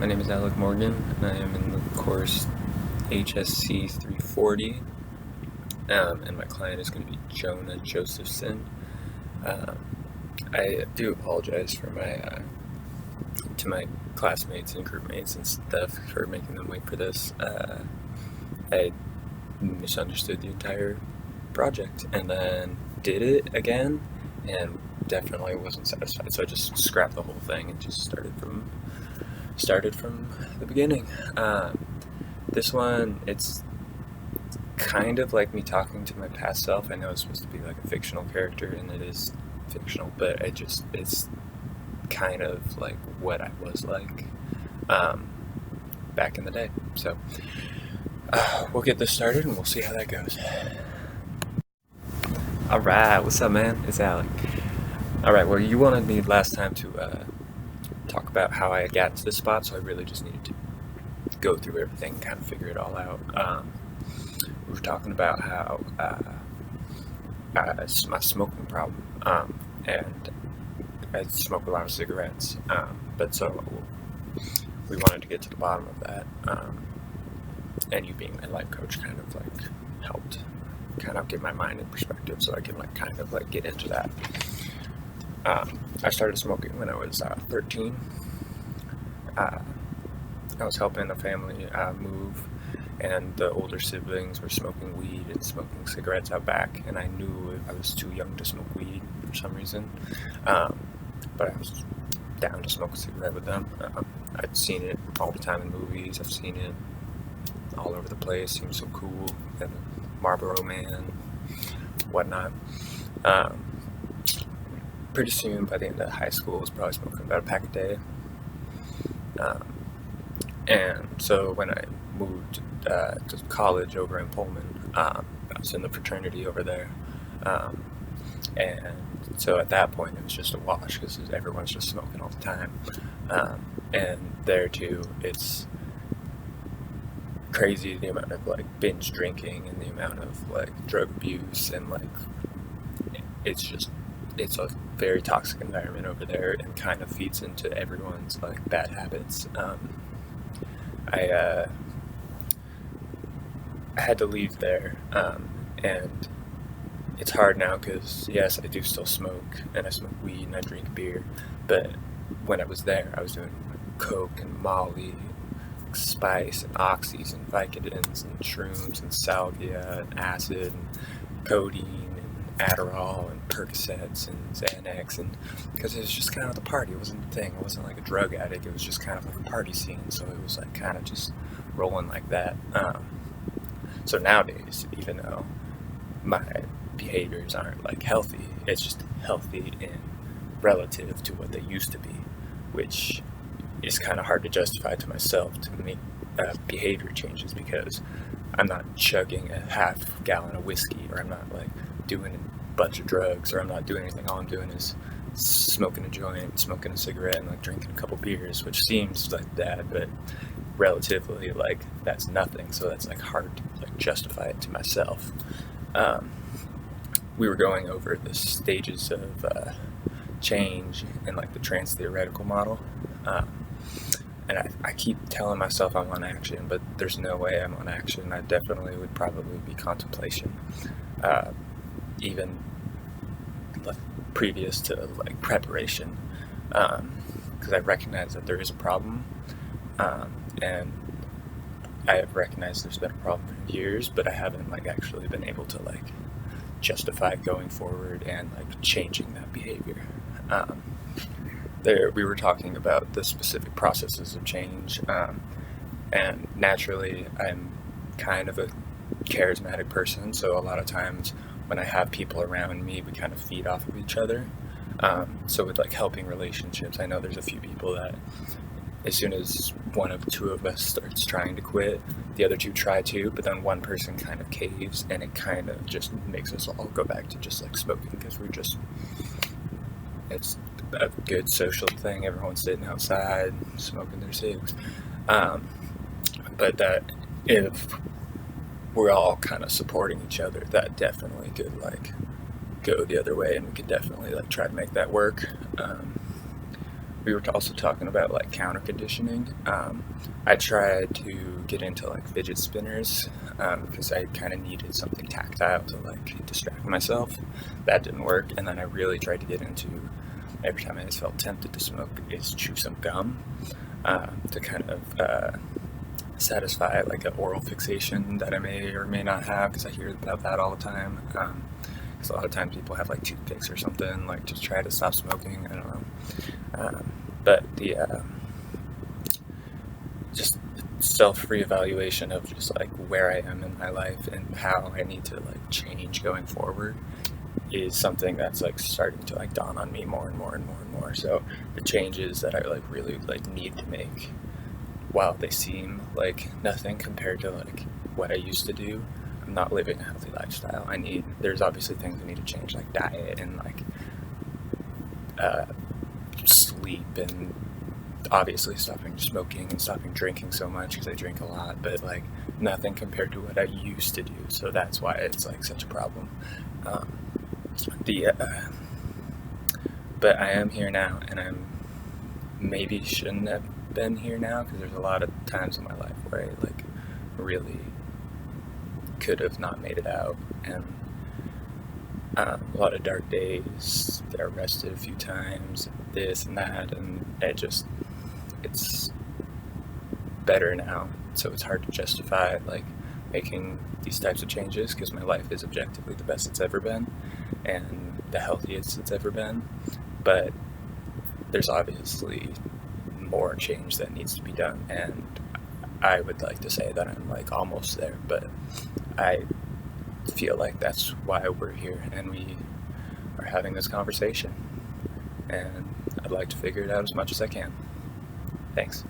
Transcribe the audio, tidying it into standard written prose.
My name is Alec Morgan, and I am in the course HSC340, and my client is going to be Jonah Josephson. I do apologize for to my classmates and group mates and stuff for making them wait for this. I misunderstood the entire project and then did it again and definitely wasn't satisfied, so I just scrapped the whole thing and just started from the beginning. This one, it's kind of like me talking to my past self. I know it's supposed to be like a fictional character, and it is fictional, but it's kind of like what I was like back in the day. So we'll get this started and we'll see how that goes. Alright, what's up, man? It's Alec. Alright, well, you wanted me last time to talk about how I got to this spot, so I really just needed to go through everything and kind of figure it all out. We were talking about how it's my smoking problem, and I smoke a lot of cigarettes, but so we wanted to get to the bottom of that, and you being my life coach kind of like helped kind of get my mind in perspective so I can like kind of like get into that. I started smoking when I was 13. I was helping a family move, and the older siblings were smoking weed and smoking cigarettes out back, and I knew I was too young to smoke weed for some reason, but I was down to smoke a cigarette with them. I'd seen it all the time in movies. I've seen it all over the place. It seems so cool. And Marlboro Man, whatnot. Pretty soon, by the end of high school, I was probably smoking about a pack a day. And so when I moved to college over in Pullman, I was in the fraternity over there. And so at that point, it was just a wash because everyone's just smoking all the time. And there too, it's crazy the amount of like binge drinking and the amount of like drug abuse, and like it's a very toxic environment over there and kind of feeds into everyone's like bad habits. I had to leave there, and it's hard now because yes, I do still smoke, and I smoke weed and I drink beer, but when I was there, I was doing coke and Molly, spice and oxys and Vicodins and shrooms and salvia and acid and codeine and Adderall and Percocets and Xanax, and because it was just kind of the party. It wasn't a thing. I wasn't like a drug addict. It was just kind of like a party scene, so it was like kind of just rolling like that. So nowadays, even though my behaviors aren't like healthy, it's just healthy in relative to what they used to be, which is kind of hard to justify to myself to make behavior changes, because I'm not chugging a half gallon of whiskey, or I'm not like doing a bunch of drugs, or I'm not doing anything. All I'm doing is smoking a joint, smoking a cigarette, and like drinking a couple beers, which seems like that, but relatively like that's nothing. So that's like hard to like justify it to myself. We were going over the stages of change in like the trans theoretical model, and I keep telling myself I'm on action, but there's no way I'm on action. I definitely would probably be contemplation, even like previous to like preparation, because I recognize that there is a problem, and I have recognized there's been a problem for years, but I haven't like actually been able to like justify going forward and like changing that behavior. There we were talking about the specific processes of change, and naturally I'm kind of a charismatic person, so a lot of times when I have people around me, we kind of feed off of each other. So with like helping relationships, I know there's a few people that as soon as one of two of us starts trying to quit, the other two try to, but then one person kind of caves, and it kind of just makes us all go back to just like smoking, because it's a good social thing. Everyone's sitting outside smoking their cigs. But that if we're all kind of supporting each other, that definitely could like go the other way, and we could definitely like try to make that work. we were also talking about like counter conditioning. I tried to get into like fidget spinners because I kind of needed something tactile to like distract myself. That didn't work, and then I really tried to get into, every time I just felt tempted to smoke, is chew some gum to kind of satisfy like an oral fixation that I may or may not have, because I hear about that all the time. Because a lot of times people have like toothpicks or something like to try to stop smoking. I don't know. But the just self-reevaluation of just like where I am in my life and how I need to like change going forward is something that's like starting to like dawn on me more and more and more and more. So the changes that I like really like need to make, while they seem like nothing compared to like what I used to do, I'm not living a healthy lifestyle. There's obviously things I need to change, like diet and like sleep, and obviously stopping smoking and stopping drinking so much, because I drink a lot, but like nothing compared to what I used to do. So that's why it's like such a problem. But I am here now, and I'm maybe shouldn't have been here now, because there's a lot of times in my life where I like really could have not made it out, and a lot of dark days, got arrested a few times, this and that, and it's better now. So it's hard to justify like making these types of changes, because my life is objectively the best it's ever been and the healthiest it's ever been. But there's obviously more change that needs to be done, and I would like to say that I'm like almost there, but I feel like that's why we're here and we are having this conversation, and I'd like to figure it out as much as I can. Thanks.